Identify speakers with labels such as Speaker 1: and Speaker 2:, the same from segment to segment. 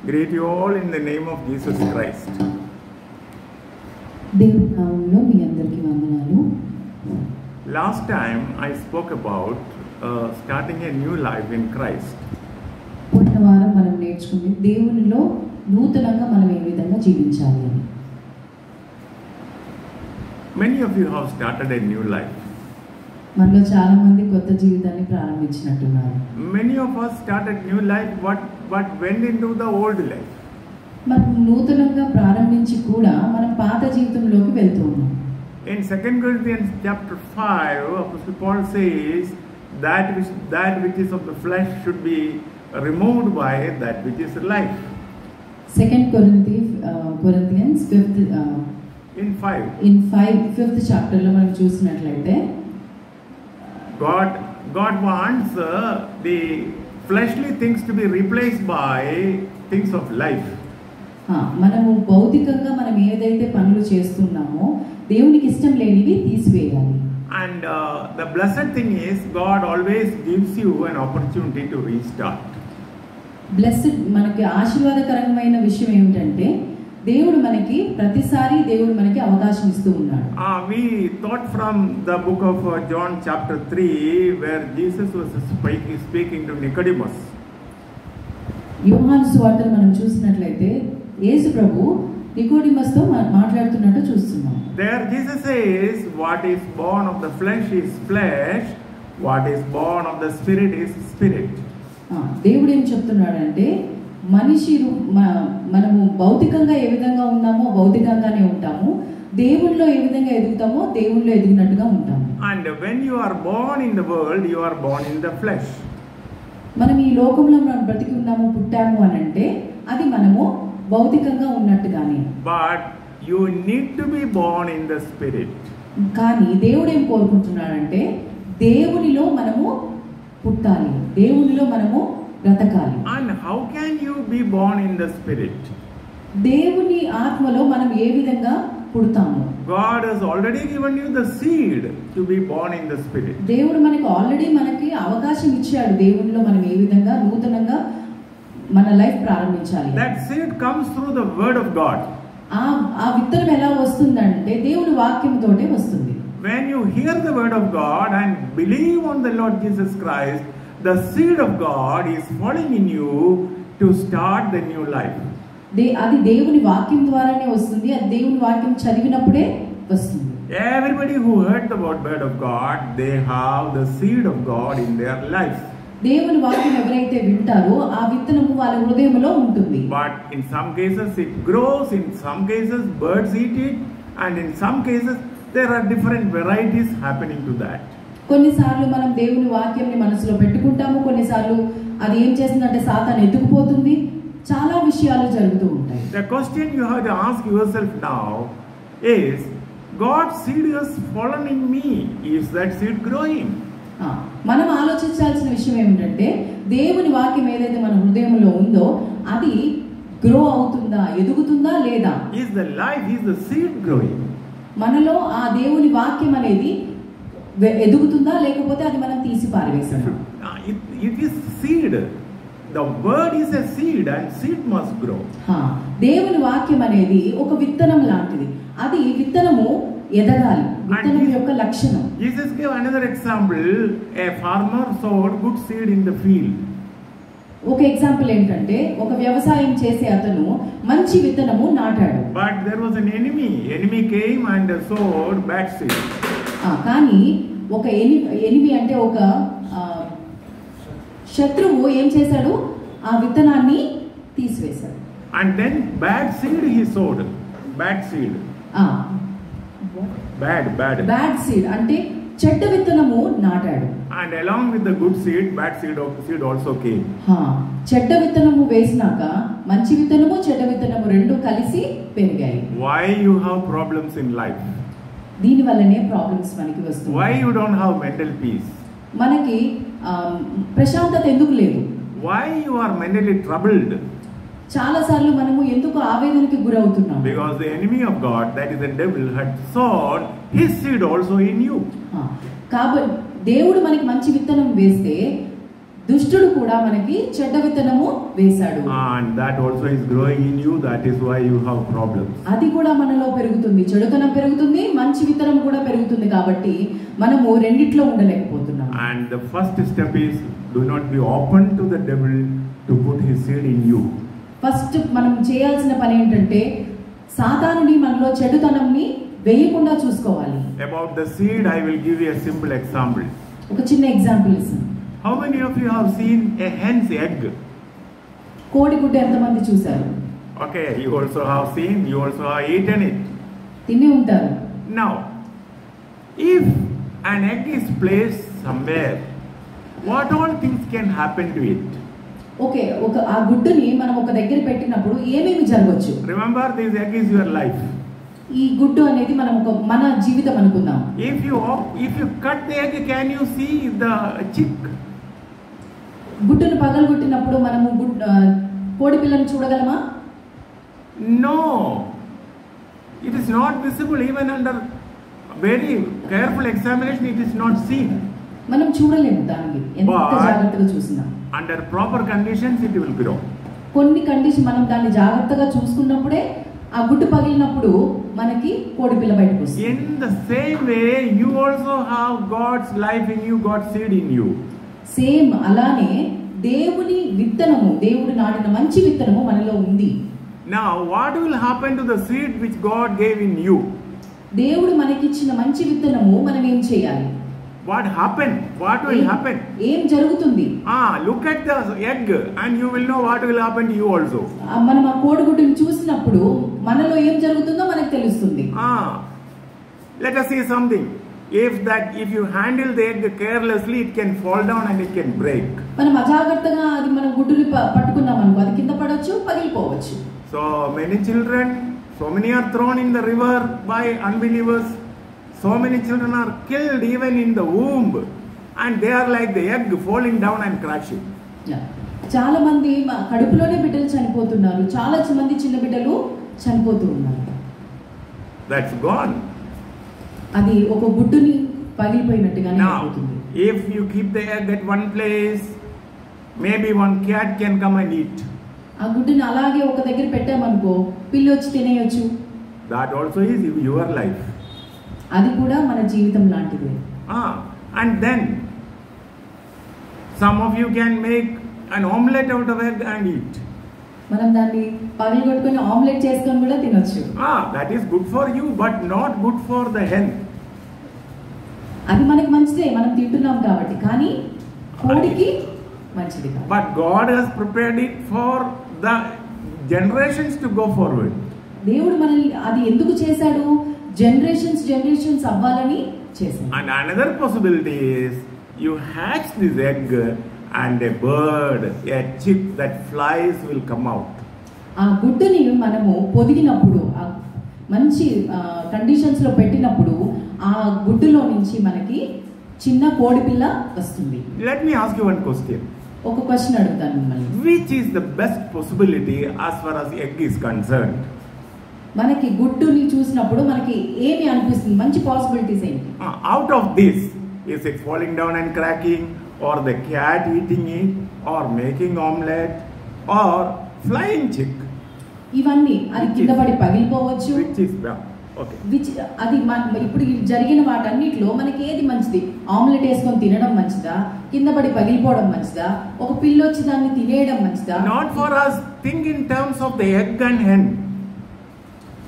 Speaker 1: Greet you all in the name of Jesus Christ.
Speaker 2: దేవుని నామములో మీ అందరికీ వందనాలు.
Speaker 1: Last time I spoke about starting a new life in Christ.
Speaker 2: పోయిన వారం మనం నేర్చుకుంది దేవునిలో నూతనంగా మనం ఏ విధంగా జీవించాలి అని.
Speaker 1: Many of you have started a new life.
Speaker 2: మనలో చాలా మంది కొత్త జీవితాన్ని ప్రారంభించినట్టున్నారు.
Speaker 1: Many of us started new life but went into the old life.
Speaker 2: మనం nూతనంగా ప్రారంభించి కూడా మనం పాత జీవితంలోకి వెళ్తూ ఉన్నాం.
Speaker 1: In 2 Corinthians chapter 5, Apostle Paul says that which is of the flesh should be removed by that which is life.
Speaker 2: 2 Corinthians 5th chapter లో మనం చూసినట్లయితే
Speaker 1: God wants the fleshly things to be replaced by things of life.
Speaker 2: మనము భౌతికంగా మనం ఏదైతే పనులు చేస్తున్నామో దేవునికి ఇష్టం లేనివి తీసివేయాలి.
Speaker 1: And the blessed thing is God always gives you an opportunity to restart.
Speaker 2: Blessed మనకి ఆశీర్వాదకరమైన విషయం ఏమిటంటే దేవుడు మనకి ప్రతిసారి దేవుడు మనకి అవకాశం ఇస్తూ ఉన్నాడు.
Speaker 1: We thought from the book of John chapter 3 where Jesus was speaking to Nicodemus.
Speaker 2: యోహాను సువార్తను మనం చూసినట్లయితే యేసు ప్రభు నికోడిమస్ తో మాట్లాడుతున్నట్టు చూస్తున్నాం.
Speaker 1: There Jesus says what is born of the flesh is flesh, what is born of the spirit is spirit.
Speaker 2: దేవుడు ఏం చెప్తున్నాడంటే మనము భౌతికంగా ఏ విధంగా ఉన్నామో భౌతికంగానే ఉంటాము, దేవునిలో ఏ విధంగా ఎదుగుతామో దేవునిలో ఎదిగినట్టుగా ఉంటాము.
Speaker 1: And when you are born in the world, you are born in the flesh.
Speaker 2: మనం ఈ లోకంలో మనం బ్రతికి ఉన్నాము, పుట్టాము అని అంటే అది మనము భౌతికంగా ఉన్నట్టుగానే.
Speaker 1: But you need to be born in the spirit.
Speaker 2: కానీ దేవుడు ఏం కోరుకుంటున్నాడంటే దేవునిలో మనము పుట్టాలి, దేవునిలో మనము బ్రతకాలి.
Speaker 1: And how can you be born in the spirit?
Speaker 2: దేవుని ఆత్మలో మనం ఏ విధంగా పుడతాము?
Speaker 1: God has already given you the seed to be born in the spirit.
Speaker 2: దేవుడు మనకి అవకాశం ఇచ్చాడు దేవునిలో మనం ఏ విధంగా నూతనంగా మన లైఫ్ ప్రారంభించాలి.
Speaker 1: That seed comes through the word of God.
Speaker 2: ఆ విత్తనం ఎలా వస్తుందంటే దేవుని వాక్యంతోటే వస్తుంది.
Speaker 1: When you hear the word of God and believe on the Lord Jesus Christ, the seed of God is falling in you to start the new life.
Speaker 2: అది దేవుని వాక్యం ద్వారానే వస్తుంది, అది దేవుని వాక్యం చదివినప్పుడే వస్తుంది.
Speaker 1: Everybody who heard the word of God, they have the seed of God in their life.
Speaker 2: దేవుని వాక్యం ఎవరైతే వింటారో ఆ విత్తనము వాళ్ళ హృదయంలో ఉంటుంది.
Speaker 1: But in some cases it grows, in some cases birds eat it, and in some cases there are different varieties happening to that.
Speaker 2: కొన్నిసార్లు మనం దేవుని వాక్యంని మనసులో పెట్టుకుంటాము, కొన్నిసార్లు అది ఏం చేస్తుందంటే సాతాను ఎత్తుకుపోతుంది, చాలా విషయాలు జరుగుతూ ఉంటాయి.
Speaker 1: The question you have to ask yourself now is, God's seed has fallen in me, is that seed growing?
Speaker 2: మనం ఆలోచించాల్సిన విషయం ఏమిటంటే దేవుని వాక్యం ఏదైతే మన హృదయంలో ఉందో అది గ్రో అవుతుందా, ఎదుగుతుందా లేదా?
Speaker 1: Is the life, is the seed growing?
Speaker 2: మనలో ఆ దేవుని వాక్యం అనేది ఎదుగుతుందా లేకపోతే అది మనం తీసి పారవేస్తామా?
Speaker 1: It is seed. The word is a seed and seed must grow.
Speaker 2: దేవుని వాక్యం అనేది ఒక విత్తనం లాంటిది, అది విత్తనము ఎదగాలి, విత్తనం యొక్క లక్షణం.
Speaker 1: Jesus gave another example. A farmer sowed good seed in the field.
Speaker 2: ఒక ఎగ్జాంపుల్ ఏంటంటే ఒక వ్యవసాయం చేసే అతను మంచి విత్తనము నాటాడు.
Speaker 1: But there was an enemy. Enemy came and sowed bad seed.
Speaker 2: కానీ ఒక ఎనిమి అంటే ఒక శత్రువు ఏం చేశాడు, ఆ విత్తనాన్ని తీసివేశాడు.
Speaker 1: And then bad seed he sowed. Bad seed. Bad
Speaker 2: seed అంటే చెడ్డ విత్తనము నాటాడు.
Speaker 1: And along with the good seed, bad seed also came.
Speaker 2: చెడ్డ విత్తనము వేసినాక మంచి విత్తనము చెడ్డ విత్తనము రెండు కలిసి పెరిగాయి.
Speaker 1: Why you have problems in life?
Speaker 2: దీని వల్లనే ప్రాబ్లమ్స్ మనకి వస్తాయి.
Speaker 1: Why you don't have mental peace?
Speaker 2: మనకి ప్రశాంతత ఎందుకు లేదు?
Speaker 1: Why you are mentally troubled?
Speaker 2: చాలా సార్లు మనము ఎందుకు ఆవేదనకి గురవుతున్నాము?
Speaker 1: Because the enemy of God, that is the devil, had sown his seed also in you.
Speaker 2: కాబట్టి దేవుడు మనకి మంచి విత్తనం వేస్తే దుష్టుడు కూడా మనకి చెడ్డ విత్తనము వేశాడు.
Speaker 1: And that also is growing in you. That is why you have problems.
Speaker 2: అది కూడా మనలో పెరుగుతుంది, చెడుతనం పెరుగుతుంది, మంచి విత్తనం కూడా పెరుగుతుంది. కాబట్టి మనము రెండిట్లో ఉండలేకపోతున్నాం.
Speaker 1: And the first step is, do not be open to the devil to put his seed in you.
Speaker 2: First మనం చేయాల్సిన పని ఏంటంటే సాతానుని మనలో చెడుతనంని వేయకుండా చూసుకోవాలి.
Speaker 1: About the seed, I will give you a simple example.
Speaker 2: ఒక చిన్న ఎగ్జాంపుల్ ఇస్తాను.
Speaker 1: How many of you have seen a hen's egg?
Speaker 2: కోడిగుడ్డు ఎంతమంది చూశారు?
Speaker 1: Okay, you also have seen, you also have eaten it.
Speaker 2: తిని ఉంటారు.
Speaker 1: Now, if an egg is placed somewhere, what all things can happen to it?
Speaker 2: Okay, ఆ గుడ్డుని మనం ఒక దగ్గర పెట్టినప్పుడు ఏమేమి జరగవచ్చు?
Speaker 1: Remember, this egg is your life.
Speaker 2: ఈ గుడ్డు అనేది మనం మన జీవితం అనుకుందాం.
Speaker 1: If you cut the egg, can you see the chick?
Speaker 2: గుడ్డును పగలగొట్టినప్పుడు మనము కోడి పిల్లని చూడగలమా?
Speaker 1: No, it is not visible. Even under very careful examination, it is not seen.
Speaker 2: మనం చూడలేము దాన్ని ఎంత జాగ్రత్తగా చూసినా.
Speaker 1: Under proper conditions, it will grow.
Speaker 2: కొన్ని కండిషన్ మనం దాన్ని జాగ్రత్తగా చూసుకున్నప్పుడే ఆ గుడ్డు పగిలినప్పుడు మనకి కోడి పిల్ల బయటకు వస్తుంది.
Speaker 1: In the same way, you also have God's life in you, God's seed in you.
Speaker 2: Same అలానే దేవుని విత్తనము, దేవుడు నాటిన మంచి విత్తనము మనలో ఉంది.
Speaker 1: Now, what will happen to the seed which God gave in you?
Speaker 2: దేవుడు మనకిచ్చిన మంచి విత్తనము మనం ఏం చేయాలి?
Speaker 1: What happened? What will happen?
Speaker 2: ఏం జరుగుతుంది?
Speaker 1: Look at the egg and you will know what will happen to you also.
Speaker 2: మనం ఆ కోడిగుడ్డుని చూసినప్పుడు మనలో ఏం జరుగుతుందో మనకు తెలుస్తుంది.
Speaker 1: Let us see something. If you handle the egg carelessly, it can fall down and it can break.
Speaker 2: మనం అజాగ్రత్తగా అది మనం గుడ్డుని పట్టుకున్నాం అనుకో, అది కింద పడవచ్చు, పగిలిపోవచ్చు.
Speaker 1: So many children, so many are thrown in the river by unbelievers. So many children are killed even in the womb, and they are like the egg falling down and crashing.
Speaker 2: చాలా మంది కడుపులోనే బిడ్డలు చనిపోతున్నారు, చాలా మంది చిన్న బిడ్డలు చనిపోతూ ఉన్నారు.
Speaker 1: That's gone.
Speaker 2: అది ఒక గుడ్డుని పగిలిపోయినట్టుగానే అవుతుంది.
Speaker 1: If you keep the egg at one place, maybe one cat can come and eat.
Speaker 2: ఆ గుడ్డుని అలాగే ఒక దగ్గర పెట్టామనుకో, పిల్లి వచ్చి తినేయొచ్చు.
Speaker 1: That also is your life.
Speaker 2: అది కూడా మన జీవితం లాంటిదే.
Speaker 1: And then some of you can make an omelette out of egg and eat.
Speaker 2: మనం దాన్ని పగలగొట్టుకొని ఆమ్లెట్ చేసుకొని కూడా తినొచ్చు.
Speaker 1: That is good for you, but not good for the hen.
Speaker 2: అది మనకి మంచిదే, మనం తింటున్నాం కాబట్టి, కానీ కోడికి మంచిది కాదు.
Speaker 1: But God has prepared it for the generations to go forward.
Speaker 2: దేవుడు మనల్ని అది ఎందుకు చేశాడు? జనరేషన్స్ అవ్వాలని చేశాడు.
Speaker 1: And another possibility is you hatch this egg and a bird, a chick that flies will come out.
Speaker 2: ఆ గుడ్డుని మనము పొదిగినప్పుడు, మంచి కండిషన్స్ లో పెట్టినప్పుడు ఆ గుడ్డులో నుంచి మనకి చిన్న కోడి పిల్ల వస్తుంది.
Speaker 1: Let me ask you one question.
Speaker 2: ఒక క్వశ్చన్ అడుగుతాను మిమ్మల్ని.
Speaker 1: Which is the best possibility as far as egg is concerned?
Speaker 2: మనకి గుడ్డుని చూసినప్పుడు మనకి ఏమి అనిపిస్తుంది? మంచి పాసిబిలిటీస్ ఏంటి?
Speaker 1: Out of this, is it falling down and cracking, or the cat eating it, or making omelette, or flying chick?
Speaker 2: ఇవన్నీ అది కింద పడి పగిలిపోవచ్చు.
Speaker 1: Which is okay.
Speaker 2: అది ఇప్పుడు జరిగిన వాటన్నిటిలో మనకి ఏది మంచిది? ఆమ్లెట్ వేసుకొని తినడం మంచిదా, కింద పడి పగిలిపోవడం మంచిదా, ఒక పిల్లి వచ్చి దాన్ని తినేయడం మంచిదా?
Speaker 1: Not for us. Think in terms of the egg and hen.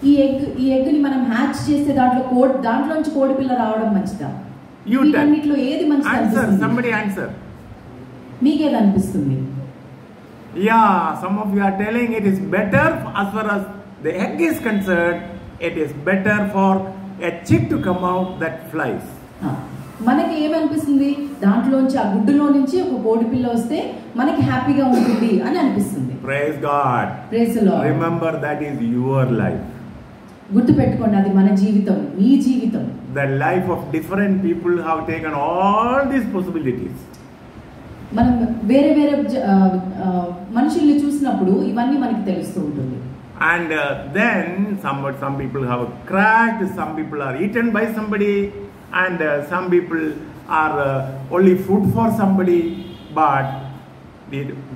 Speaker 2: ఈ ఎగ్ ని మనం హ్యాచ్ చేస్తే దాంట్లోంచి కోడి పిల్ల రావడం మంచిదా? వీటన్నిటిలో ఏది మంచిది అనిపిస్తుంది?
Speaker 1: Somebody answer.
Speaker 2: మీకేది అనిపిస్తుంది?
Speaker 1: Yeah, some of you are telling it is better as far as the egg is concerned. It is better for a chick to come out that flies.
Speaker 2: మనకి ఏమనిపిస్తుంది? దాంట్లోంచి ఆ గుడ్డులో నుంచి ఒక కోడి పిల్ల వస్తే మనకి హ్యాపీగా ఉంటుంది అని అనిపిస్తుంది.
Speaker 1: Praise God.
Speaker 2: Praise the Lord.
Speaker 1: Remember, that is your life.
Speaker 2: గుర్తు పెట్టుకోండి, అది మన జీవితం, మీ జీవితం.
Speaker 1: The life of different people have taken all these possibilities.
Speaker 2: మనం వేరే వేరే మనుషుల్ని చూసినప్పుడు ఇవన్నీ మనకి తెలుస్తూ ఉంటుంది.
Speaker 1: And then some people have cracked, some people are eaten by somebody, and some people are only food for somebody. But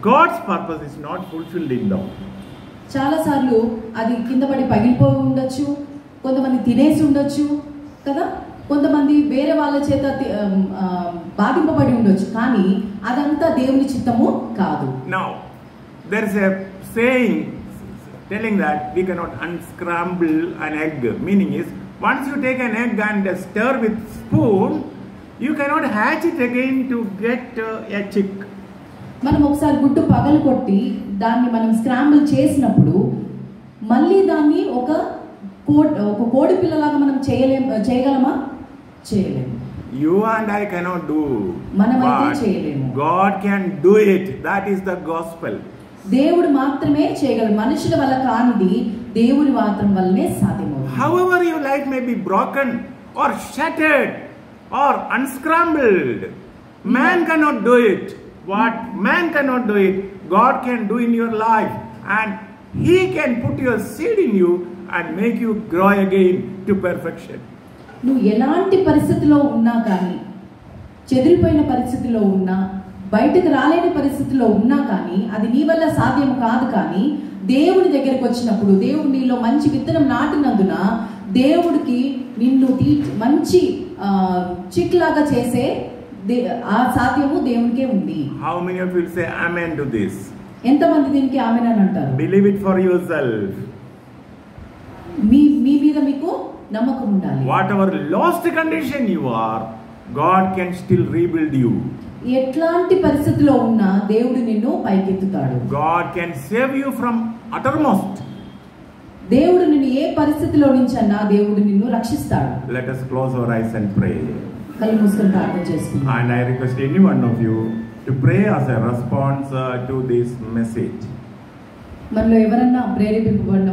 Speaker 1: God's purpose is not fulfilled in them.
Speaker 2: చాలా సార్లు అది కింద పడి పగిలిపోయి ఉండొచ్చు, కొంతమంది తినేసి ఉండొచ్చు కదా, కొంతమంది వేరే వాళ్ళ చేత బాధింపబడి ఉండొచ్చు, కానీ అదంతా దేవుని చిత్తము కాదు.
Speaker 1: Now there is a saying telling that we cannot unscramble an egg. Meaning is, once you take an egg and stir with spoon, you cannot hatch it again to get a chick.
Speaker 2: మనం ఒకసారి గుడ్డు పగలు కొట్టి దాన్ని మనం scramble చేసినప్పుడు మళ్ళీ దాన్ని ఒక కోడి పిల్లలాగా మనం చేయగలమా? చేయలేము.
Speaker 1: You and I cannot do.
Speaker 2: మనమైతే చేయలేము.
Speaker 1: God can do it. That is the gospel.
Speaker 2: దేవుడు మాత్రమే చేయగలడు. మనుషుల వల్ల కానిది దేవుని మాత్రం వల్లనే సాధ్యమవుతుంది.
Speaker 1: However your life may be broken or shattered or unscrambled, man cannot do it. What man cannot do it, God can do in your life, and He can put your seed in you and make you grow again to perfection.
Speaker 2: నువ్వు ఎలాంటి పరిస్థితిలో ఉన్నా కానీ, చెదిరిపోయిన పరిస్థితిలో ఉన్నా, బయటకు రాలేని పరిస్థితిలో ఉన్నా కానీ, అది నీ వల్ల సాధ్యం కాదు. కానీ దేవుని దగ్గరికి వచ్చినప్పుడు, దేవుడు నీలో మంచి విత్తనం నాటినందున దేవుడికి నిన్ను మంచి చిక్లాగా చేసే ఆ సాధ్యము దేవునికే ఉంది.
Speaker 1: How many of you will say amen to this?
Speaker 2: ఎంతమంది దీనికి ఆమెన్ అని అంటారు?
Speaker 1: Believe it for yourself.
Speaker 2: మీ మీద మీకు నమ్మకం ఉండాలి.
Speaker 1: Whatever lost condition you are, God can still rebuild you.
Speaker 2: ఎట్లాంటి పరిస్థితిలో ఉన్నా దేవుడు నిన్ను పైకెత్తుతాడు.
Speaker 1: God can save you from uttermost.
Speaker 2: దేవుడు నిన్ను ఏ పరిస్థితిలో నుంచి అన్నా దేవుడు నిన్ను రక్షిస్తాడు.
Speaker 1: Let us close our eyes and pray.
Speaker 2: కళ్ళు మూసుకొని ప్రార్థన చేసుకుందాం.
Speaker 1: And I request any one of you to pray as a response to this message.
Speaker 2: మనలో ఎవరన్నా ప్రేరేపింపబడిన